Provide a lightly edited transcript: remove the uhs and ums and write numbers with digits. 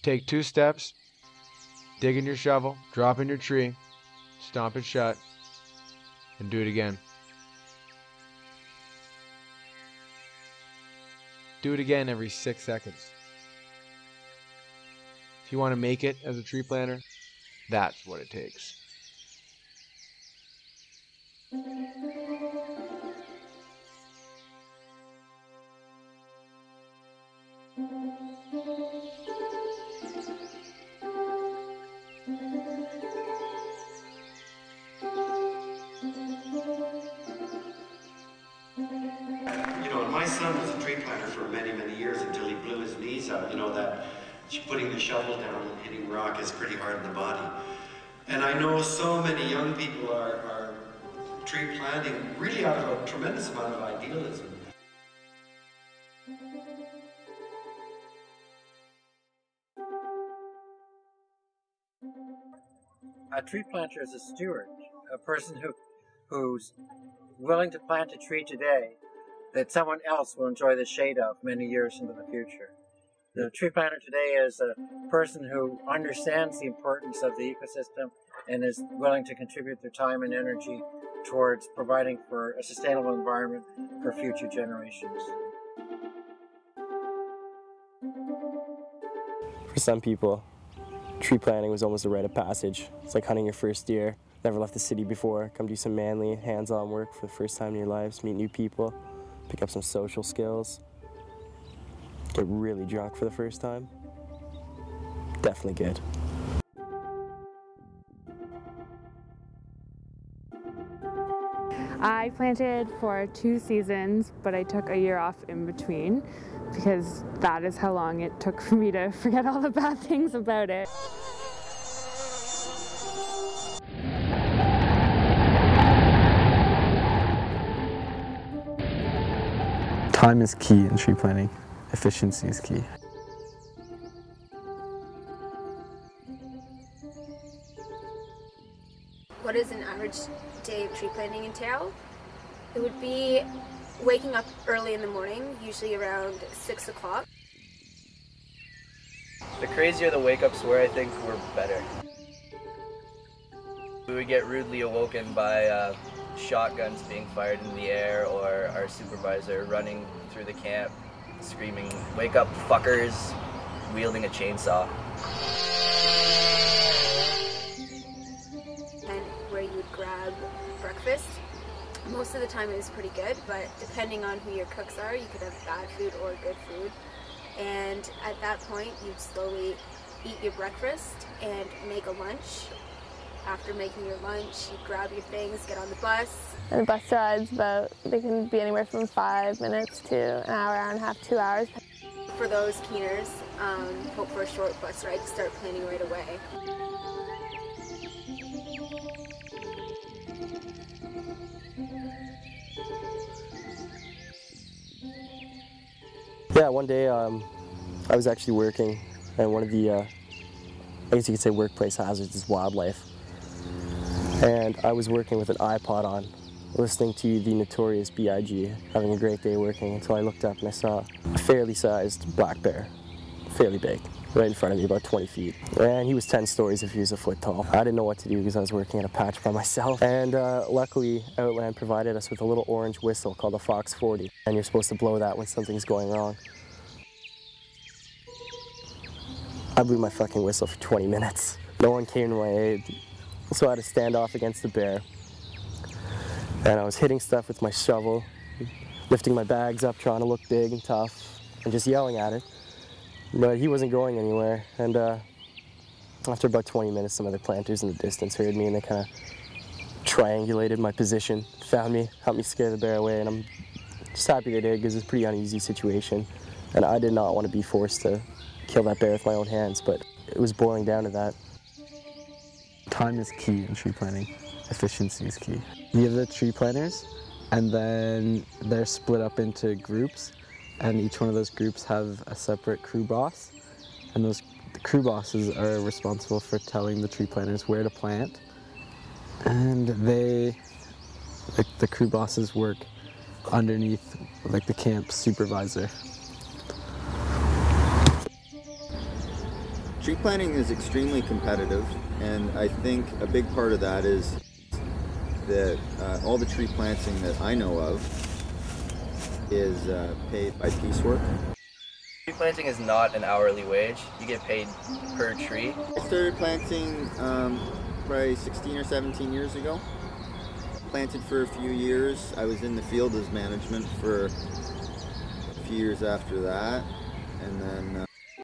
Take 2 steps, dig in your shovel, drop in your tree, stomp it shut, and do it again. Do it again every 6 seconds. If you want to make it as a tree planter, that's what it takes. My son was a tree planter for many, many years until he blew his knees out. That putting the shovel down and hitting rock is pretty hard on the body. And I know so many young people are tree planting really out of a tremendous amount of idealism. A tree planter is a steward, a person who's willing to plant a tree today that someone else will enjoy the shade of many years into the future. The tree planter today is a person who understands the importance of the ecosystem and is willing to contribute their time and energy towards providing for a sustainable environment for future generations. For some people, tree planting was almost a rite of passage. It's like hunting your first deer. Never left the city before. Come do some manly, hands-on work for the first time in your lives, meet new people, pick up some social skills, get really drunk for the first time. Definitely good. I planted for 2 seasons, but I took a year off in between because that is how long it took for me to forget all the bad things about it. Time is key in tree planting. Efficiency is key. What does an average day of tree planting entail? It would be waking up early in the morning, usually around 6 o'clock. The crazier the wake-ups were, I think, were better. We would get rudely awoken by shotguns being fired in the air, or our supervisor running through the camp screaming, "Wake up, fuckers," wielding a chainsaw. And where you would grab breakfast. Most of the time it was pretty good, but depending on who your cooks are, you could have bad food or good food. And at that point, you'd slowly eat your breakfast and make a lunch. After making your lunch, you grab your things, get on the bus. And the bus rides they can be anywhere from 5 minutes to an hour, hour and a half, 2 hours. For those keeners, hope for a short bus ride to start planning right away. Yeah, one day I was actually working, and one of the, I guess you could say, workplace hazards is wildlife. And I was working with an iPod on, listening to the Notorious B.I.G., having a great day working, until I looked up and I saw a fairly sized black bear, fairly big, right in front of me, about 20 feet. And he was 10 stories if he was a foot tall. I didn't know what to do because I was working at a patch by myself. And luckily, Outland provided us with a little orange whistle called a Fox 40. And you're supposed to blow that when something's going wrong. I blew my fucking whistle for 20 minutes. No one came to my aid. So I had to stand off against the bear. And I was hitting stuff with my shovel, lifting my bags up, trying to look big and tough, and just yelling at it. But he wasn't going anywhere. And after about 20 minutes, some other planters in the distance heard me, and they kind of triangulated my position, found me, helped me scare the bear away, and I'm just happy they did because it's a pretty uneasy situation. And I did not want to be forced to kill that bear with my own hands, but it was boiling down to that. Time is key in tree planting. Efficiency is key. You have the tree planters, and then they're split up into groups, and each one of those groups have a separate crew boss, and the crew bosses are responsible for telling the tree planters where to plant, and the crew bosses work underneath the camp supervisor. Tree planting is extremely competitive, and I think a big part of that is that all the tree planting that I know of is paid by piecework. Tree planting is not an hourly wage. You get paid per tree. I started planting probably 16 or 17 years ago. Planted for a few years. I was in the field as management for a few years after that, and then